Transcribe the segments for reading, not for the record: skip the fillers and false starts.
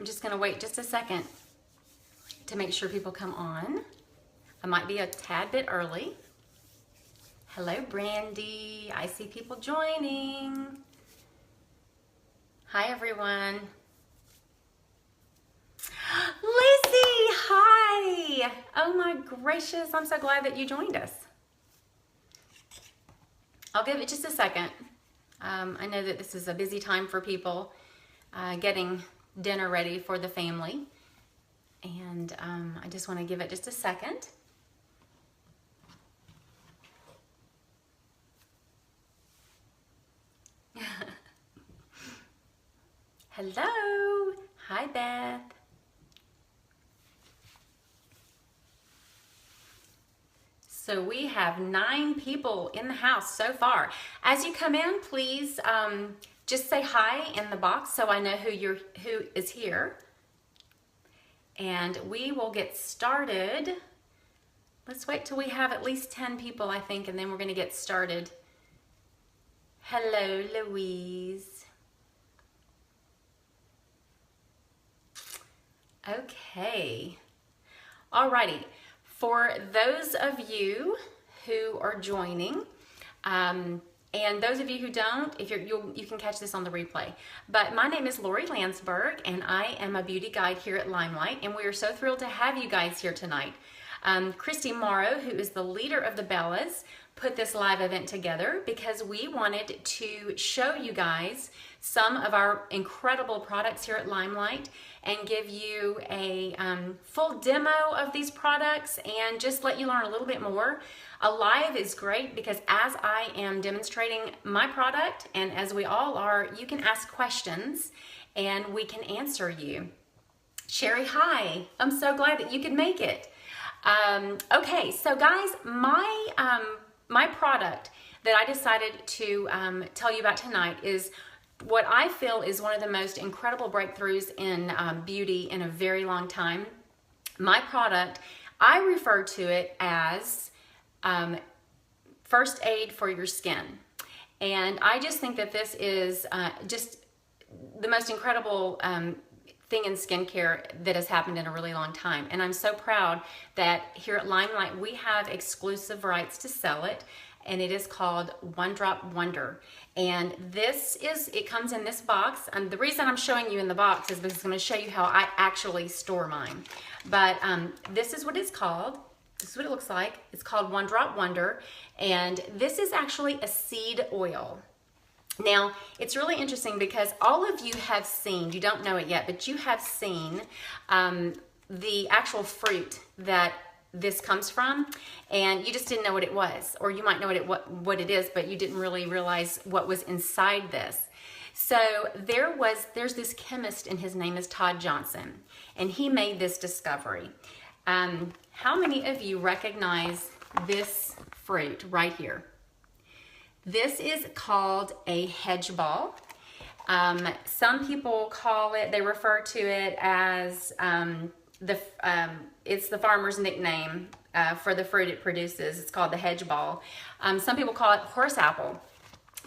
just gonna wait just a second to make sure people come on. I might be a tad bit early. Hello, Brandy. I see people joining. Hi, everyone. Lacey, hi. Oh my gracious, I'm so glad that you joined us. I'll give it just a second. I know that this is a busy time for people getting dinner ready for the family. And I just want to give it just a second. Hello. Hi, Beth. So we have 9 people in the house so far. As you come in, please just say hi in the box so I know who is here. And we will get started. Let's wait till we have at least 10 people, I think, and then we're going to get started. Hello, Louise. Okay. Alrighty. For those of you who are joining, and those of you who don't, if you can catch this on the replay. But my name is Lori Landsberg, and I am a beauty guide here at Limelight, and we are so thrilled to have you guys here tonight. Christy Morrow, who is the leader of the Bellas, put this live event together because we wanted to show you guys some of our incredible products here at Limelight and give you a full demo of these products and just let you learn a little bit more. A live is great because as I am demonstrating my product, and as we all are, you can ask questions and we can answer you. Sherry, hi. I'm so glad that you could make it. Okay, so guys, my product that I decided to tell you about tonight is what I feel is one of the most incredible breakthroughs in beauty in a very long time. My product, I refer to it as first aid for your skin. And I just think that this is just the most incredible thing in skincare that has happened in a really long time. And I'm so proud that here at Limelight, we have exclusive rights to sell it. And it is called One Drop Wonder. And it comes in this box. And the reason I'm showing you in the box is because I'm going to show you how I actually store mine. But this is what it's called. This is what it looks like. It's called One Drop Wonder. And this is actually a seed oil. Now, it's really interesting because all of you have seen, you don't know it yet, but you have seen the actual fruit that this comes from, and you just didn't know what it was, or you might know what it is, but you didn't really realize what was inside this. So there's this chemist, and his name is Todd Johnson, and he made this discovery. How many of you recognize this fruit right here? This is called a hedge ball. Some people they refer to it as it's the farmer's nickname for the fruit it produces. It's called the hedge ball. Some people call it horse apple,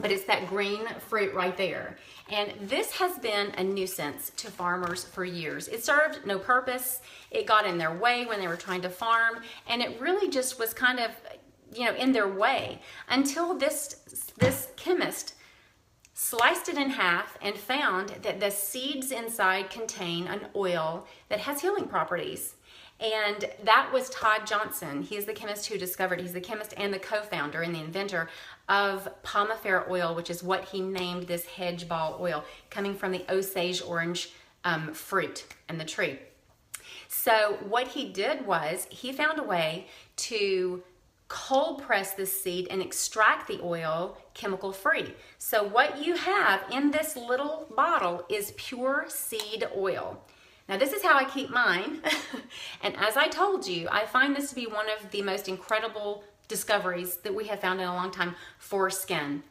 but it's that green fruit right there. And this has been a nuisance to farmers for years. It served no purpose. It got in their way when they were trying to farm, and it really just was kind of, in their way until this chemist sliced it in half and found that the seeds inside contain an oil that has healing properties. And that was Todd Johnson. He is the chemist who discovered, he's the chemist and the co-founder and the inventor of Pomifera oil, which is what he named this hedge ball oil, coming from the Osage orange fruit and the tree. So what he did was he found a way to cold press this seed and extract the oil chemical free. So what you have in this little bottle is pure seed oil. Now this is how I keep mine. And as I told you, I find this to be one of the most incredible discoveries that we have found in a long time for skin.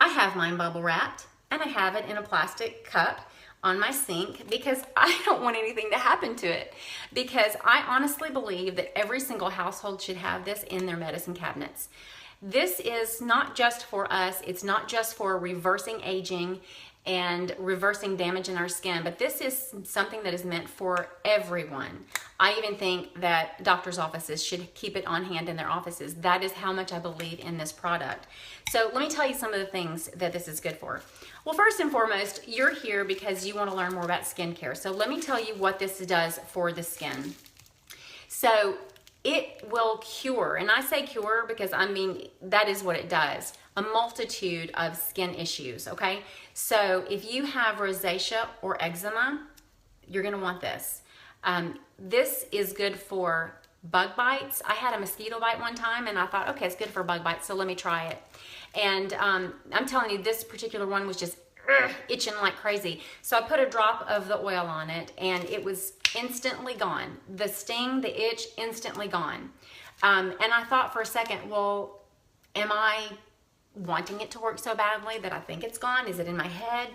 I have mine bubble wrapped and I have it in a plastic cup on my sink because I don't want anything to happen to it, because I honestly believe that every single household should have this in their medicine cabinets. This is not just for us, it's not just for reversing aging and reversing damage in our skin. But this is something that is meant for everyone. I even think that doctors' offices should keep it on hand in their offices. That is how much I believe in this product. So let me tell you some of the things that this is good for. Well, first and foremost, you're here because you want to learn more about skincare. So let me tell you what this does for the skin. So it will cure, and I say cure because I mean that is what it does, a multitude of skin issues, okay? So if you have rosacea or eczema, you're gonna want this. This is good for bug bites. I had a mosquito bite one time and I thought, okay, it's good for bug bites, so let me try it. And I'm telling you, this particular one was just itching like crazy. So I put a drop of the oil on it and it was instantly gone. The sting, the itch, instantly gone. And I thought for a second, well, am I wanting it to work so badly that I think it's gone? Is it in my head?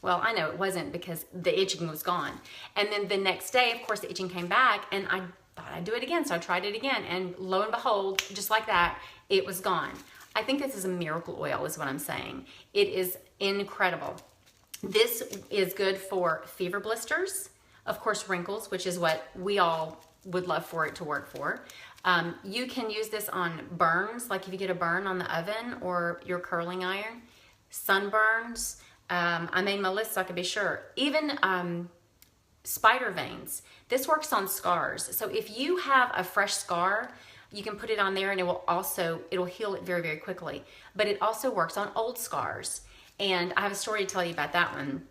Well, I know it wasn't because the itching was gone. And then the next day, of course, the itching came back and I thought I'd do it again. So I tried it again and lo and behold, just like that, it was gone. I think this is a miracle oil is what I'm saying. It is incredible. This is good for fever blisters, of course, wrinkles, which is what we all would love for it to work for. You can use this on burns, like if you get a burn on the oven or your curling iron, sunburns. I made my list so I could be sure. Even spider veins. This works on scars. So if you have a fresh scar, you can put it on there and it'll heal it very, very quickly. But it also works on old scars. And I have a story to tell you about that one.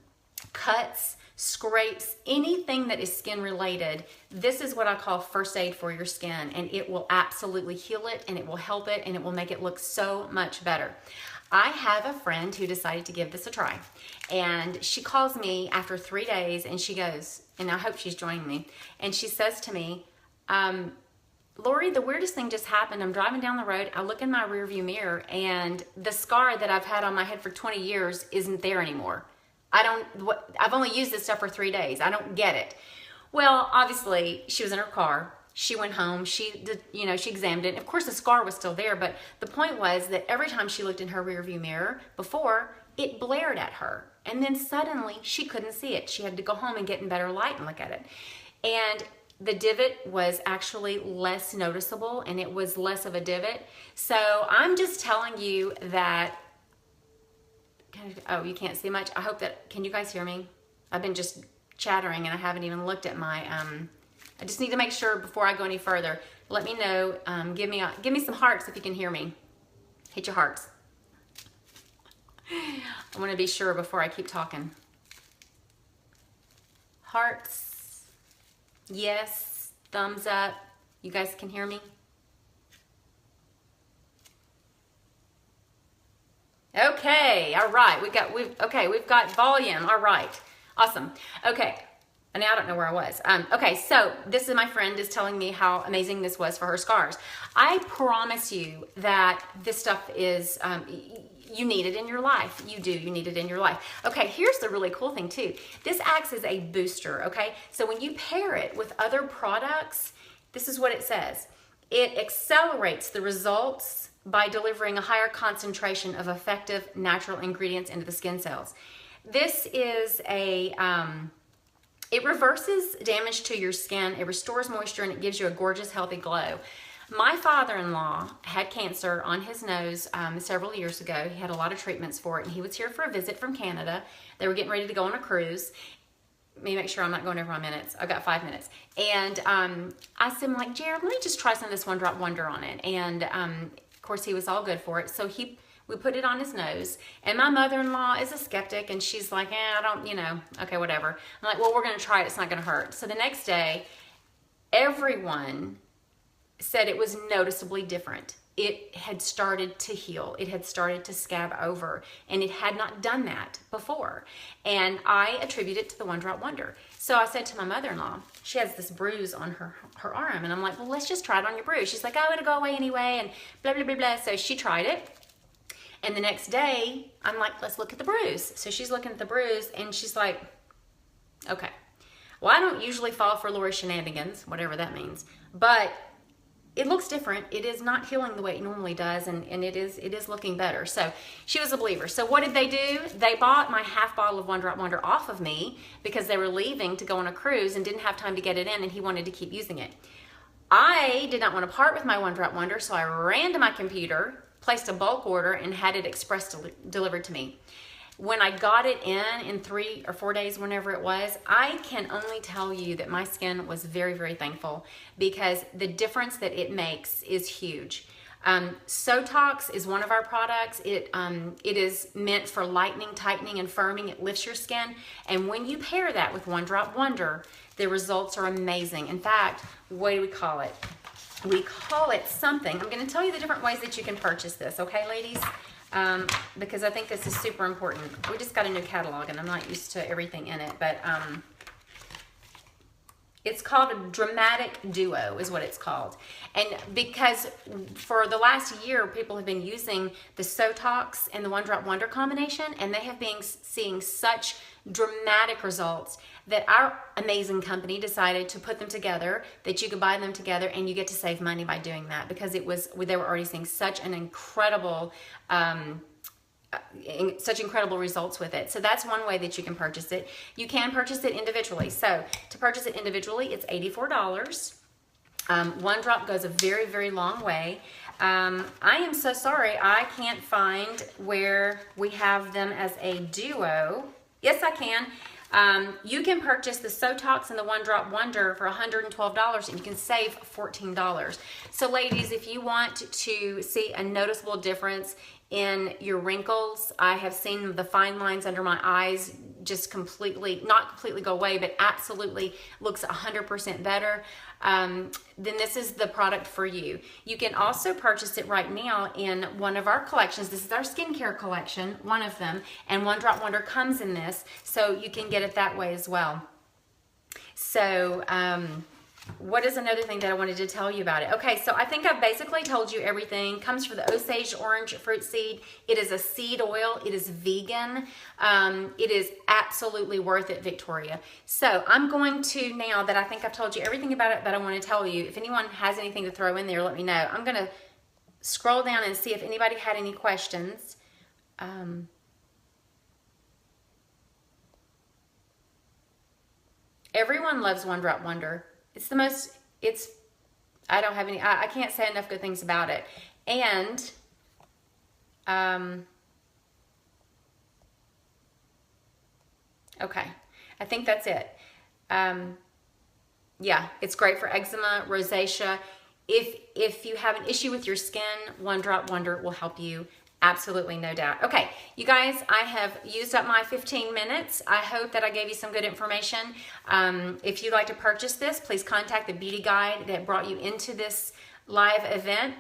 Cuts, scrapes, anything that is skin related, this is what I call first aid for your skin, and it will absolutely heal it and it will help it and it will make it look so much better. I have a friend who decided to give this a try, and she calls me after 3 days and she goes, and I hope she's joining me, and she says to me, Lori, the weirdest thing just happened. I'm driving down the road, I look in my rearview mirror and the scar that I've had on my head for 20 years isn't there anymore. I've only used this stuff for 3 days. I don't get it. Well, obviously she was in her car. She went home, she did, she examined it. Of course the scar was still there, but the point was that every time she looked in her rearview mirror before, it blared at her. And then suddenly she couldn't see it. She had to go home and get in better light and look at it. And the divot was actually less noticeable and it was less of a divot. So I'm just telling you that, oh, you can't see much. I hope that, can you guys hear me? I've been just chattering and I haven't even looked at my, I just need to make sure before I go any further. Let me know, give me some hearts if you can hear me. Hit your hearts. I want to be sure before I keep talking. Hearts. Yes, thumbs up. You guys can hear me? Okay, all right. We've got volume. All right. Awesome. Okay. And now I don't know where I was. Okay, so this is my friend is telling me how amazing this was for her scars. I promise you that this stuff is you need it in your life. You do. You need it in your life. Okay, here's the really cool thing too. This acts as a booster, okay? So when you pair it with other products, this is what it says. It accelerates the results by delivering a higher concentration of effective natural ingredients into the skin cells. This is a, it reverses damage to your skin, it restores moisture, and it gives you a gorgeous, healthy glow. My father-in-law had cancer on his nose several years ago. He had a lot of treatments for it, and he was here for a visit from Canada. They were getting ready to go on a cruise. Let me make sure I'm not going over my minutes. I've got 5 minutes. And I said, like, Jared, let me just try some of this One Drop Wonder on it. And of course, he was all good for it. So we put it on his nose. And my mother-in-law is a skeptic, and she's like, I don't, okay, whatever. I'm like, well, we're going to try it. It's not going to hurt. So the next day, everyone said it was noticeably different. It had started to heal. It had started to scab over, and it had not done that before. And I attribute it to the One Drop Wonder. So I said to my mother-in-law, she has this bruise on her arm, and I'm like, well, let's just try it on your bruise. She's like, oh, it'll go away anyway, and blah, blah, blah, blah. So she tried it, and the next day, I'm like, let's look at the bruise. So she's looking at the bruise, and she's like, okay. Well, I don't usually fall for Lori shenanigans, whatever that means, but it looks different. It is not healing the way it normally does, and it is looking better. So she was a believer. So what did they do? They bought my half bottle of One Drop Wonder off of me because they were leaving to go on a cruise and didn't have time to get it in, and he wanted to keep using it. I did not want to part with my One Drop Wonder, so I ran to my computer, placed a bulk order, and had it express delivered to me. When I got it in 3 or 4 days, whenever it was, I can only tell you that my skin was very, very thankful, because the difference that it makes is huge. Sotox is one of our products. It is meant for lightening, tightening, and firming. It lifts your skin. And when you pair that with One Drop Wonder, the results are amazing. In fact, what do we call it? We call it something. I'm going to tell you the different ways that you can purchase this, okay, ladies? Because I think this is super important. We just got a new catalog, and I'm not used to everything in it, but it's called a Dramatic Duo is what it's called. And because for the last year, people have been using the Sotox and the One Drop Wonder combination, and they have been seeing such dramatic results that our amazing company decided to put them together, that you could buy them together and you get to save money by doing that, because they were already seeing such an incredible such incredible results with it. So that's one way that you can purchase it. You can purchase it individually. So to purchase it individually, it's $84. One drop goes a very, very long way. I am so sorry I can't find where we have them as a duo. Yes, I can. You can purchase the Sotox and the One Drop Wonder for $112, and you can save $14. So ladies, if you want to see a noticeable difference in your wrinkles, I have seen the fine lines under my eyes just completely, not completely go away, but absolutely looks 100% better, then this is the product for you. You can also purchase it right now in one of our collections. This is our skincare collection, one of them, and One Drop Wonder comes in this, so you can get it that way as well. So, what is another thing that I wanted to tell you about it? Okay, so I think I've basically told you everything. Comes from the Osage orange fruit seed. It is a seed oil. It is vegan. It is absolutely worth it, Victoria. So I'm going to, now that I think I've told you everything about it that I want to tell you, if anyone has anything to throw in there, let me know. I'm going to scroll down and see if anybody had any questions. Everyone loves One Drop Wonder. It's the most, I don't have any, I can't say enough good things about it. And, okay, I think that's it. Yeah, it's great for eczema, rosacea. If you have an issue with your skin, One Drop Wonder will help you. Absolutely, no doubt. Okay, you guys, I have used up my 15 minutes. I hope that I gave you some good information. If you'd like to purchase this, please contact the beauty guide that brought you into this live event.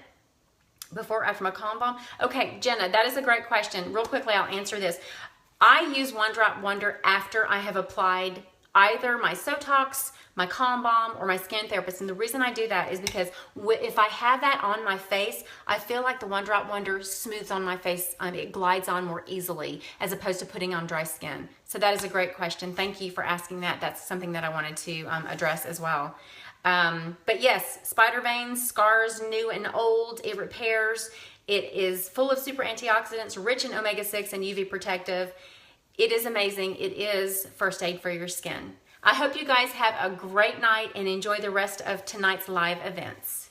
Before or after my calm balm? Okay, Jenna, that is a great question. Real quickly, I'll answer this. I use One Drop Wonder after I have applied either my Sotox, my Calm Balm, or my skin therapist. And the reason I do that is because if I have that on my face, I feel like the One Drop Wonder smooths on my face. It glides on more easily as opposed to putting on dry skin. So that is a great question. Thank you for asking that. That's something that I wanted to address as well. But yes, spider veins, scars, new and old, it repairs. It is full of super antioxidants, rich in omega-6 and UV protective. It is amazing. It is first aid for your skin. I hope you guys have a great night and enjoy the rest of tonight's live events.